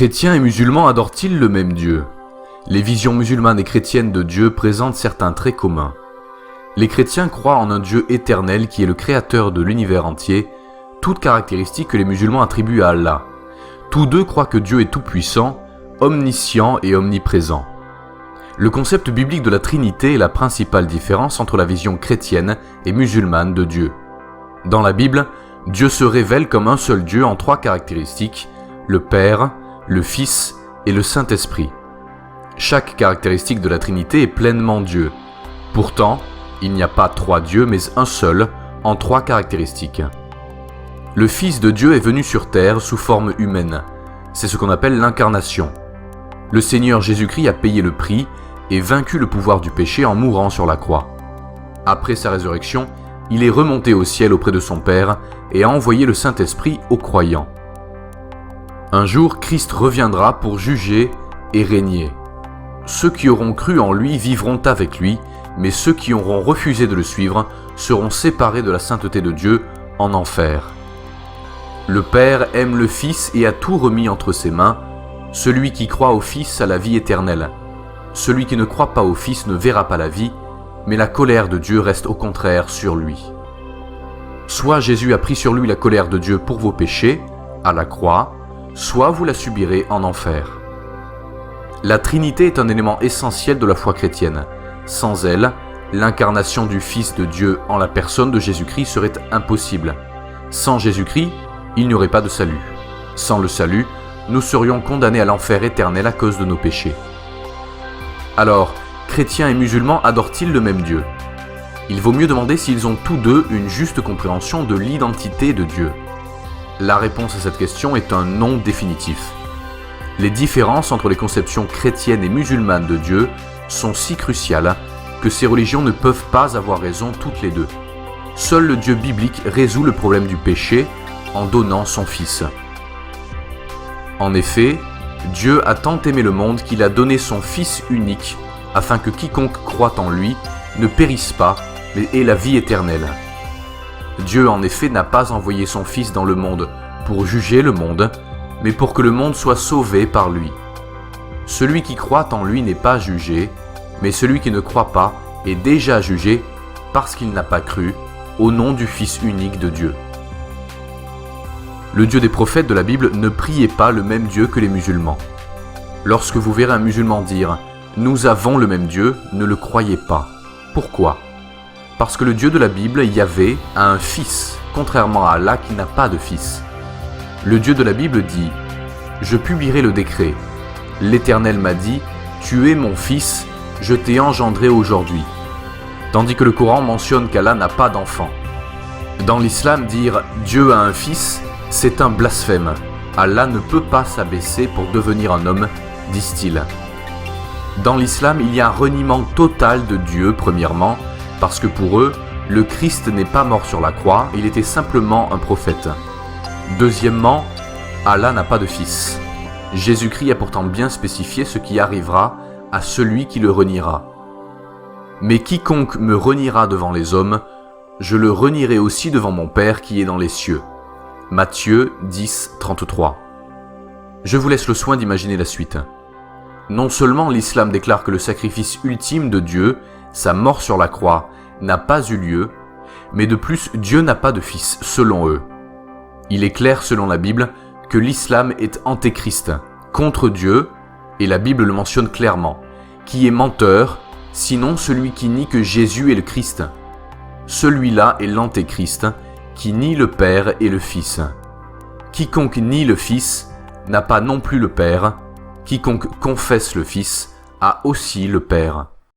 Chrétiens et musulmans adorent-ils le même Dieu? Les visions musulmanes et chrétiennes de Dieu présentent certains traits communs. Les chrétiens croient en un Dieu éternel qui est le créateur de l'univers entier, toutes caractéristiques que les musulmans attribuent à Allah. Tous deux croient que Dieu est tout-puissant, omniscient et omniprésent. Le concept biblique de la Trinité est la principale différence entre la vision chrétienne et musulmane de Dieu. Dans la Bible, Dieu se révèle comme un seul Dieu en trois caractéristiques, le Père, le Fils et le Saint-Esprit. Chaque caractéristique de la Trinité est pleinement Dieu. Pourtant, il n'y a pas trois dieux mais un seul, en trois caractéristiques. Le Fils de Dieu est venu sur terre sous forme humaine. C'est ce qu'on appelle l'incarnation. Le Seigneur Jésus-Christ a payé le prix et vaincu le pouvoir du péché en mourant sur la croix. Après sa résurrection, il est remonté au ciel auprès de son Père et a envoyé le Saint-Esprit aux croyants. Un jour, Christ reviendra pour juger et régner. Ceux qui auront cru en lui vivront avec lui, mais ceux qui auront refusé de le suivre seront séparés de la sainteté de Dieu en enfer. Le Père aime le Fils et a tout remis entre ses mains. Celui qui croit au Fils a la vie éternelle. Celui qui ne croit pas au Fils ne verra pas la vie, mais la colère de Dieu reste au contraire sur lui. Soit Jésus a pris sur lui la colère de Dieu pour vos péchés, à la croix, soit vous la subirez en enfer. La Trinité est un élément essentiel de la foi chrétienne. Sans elle, l'incarnation du Fils de Dieu en la personne de Jésus-Christ serait impossible. Sans Jésus-Christ, il n'y aurait pas de salut. Sans le salut, nous serions condamnés à l'enfer éternel à cause de nos péchés. Alors, chrétiens et musulmans adorent-ils le même Dieu? Il vaut mieux demander s'ils ont tous deux une juste compréhension de l'identité de Dieu. La réponse à cette question est un non définitif. Les différences entre les conceptions chrétiennes et musulmanes de Dieu sont si cruciales que ces religions ne peuvent pas avoir raison toutes les deux. Seul le Dieu biblique résout le problème du péché en donnant son Fils. En effet, Dieu a tant aimé le monde qu'il a donné son Fils unique afin que quiconque croit en lui ne périsse pas, mais ait la vie éternelle. Dieu en effet n'a pas envoyé son Fils dans le monde pour juger le monde, mais pour que le monde soit sauvé par lui. Celui qui croit en lui n'est pas jugé, mais celui qui ne croit pas est déjà jugé parce qu'il n'a pas cru au nom du Fils unique de Dieu. Le Dieu des prophètes de la Bible ne priait pas le même Dieu que les musulmans. Lorsque vous verrez un musulman dire « Nous avons le même Dieu », ne le croyez pas. Pourquoi ? Parce que le Dieu de la Bible, Yahvé, a un fils, contrairement à Allah qui n'a pas de fils. Le Dieu de la Bible dit « Je publierai le décret. L'Éternel m'a dit « Tu es mon fils, je t'ai engendré aujourd'hui. » Tandis que le Coran mentionne qu'Allah n'a pas d'enfant. Dans l'islam, dire « Dieu a un fils », c'est un blasphème. Allah ne peut pas s'abaisser pour devenir un homme, disent-ils. Dans l'islam, il y a un reniement total de Dieu, premièrement, parce que pour eux, le Christ n'est pas mort sur la croix, il était simplement un prophète. Deuxièmement, Allah n'a pas de fils. Jésus-Christ a pourtant bien spécifié ce qui arrivera à celui qui le reniera. Mais quiconque me reniera devant les hommes, je le renierai aussi devant mon Père qui est dans les cieux. Matthieu 10, 33. Je vous laisse le soin d'imaginer la suite. Non seulement l'islam déclare que le sacrifice ultime de Dieu, sa mort sur la croix, n'a pas eu lieu, mais de plus Dieu n'a pas de fils selon eux. Il est clair selon la Bible que l'islam est antéchrist, contre Dieu, et la Bible le mentionne clairement, qui est menteur, sinon celui qui nie que Jésus est le Christ. Celui-là est l'antéchrist, qui nie le Père et le Fils. Quiconque nie le Fils n'a pas non plus le Père, quiconque confesse le Fils a aussi le Père.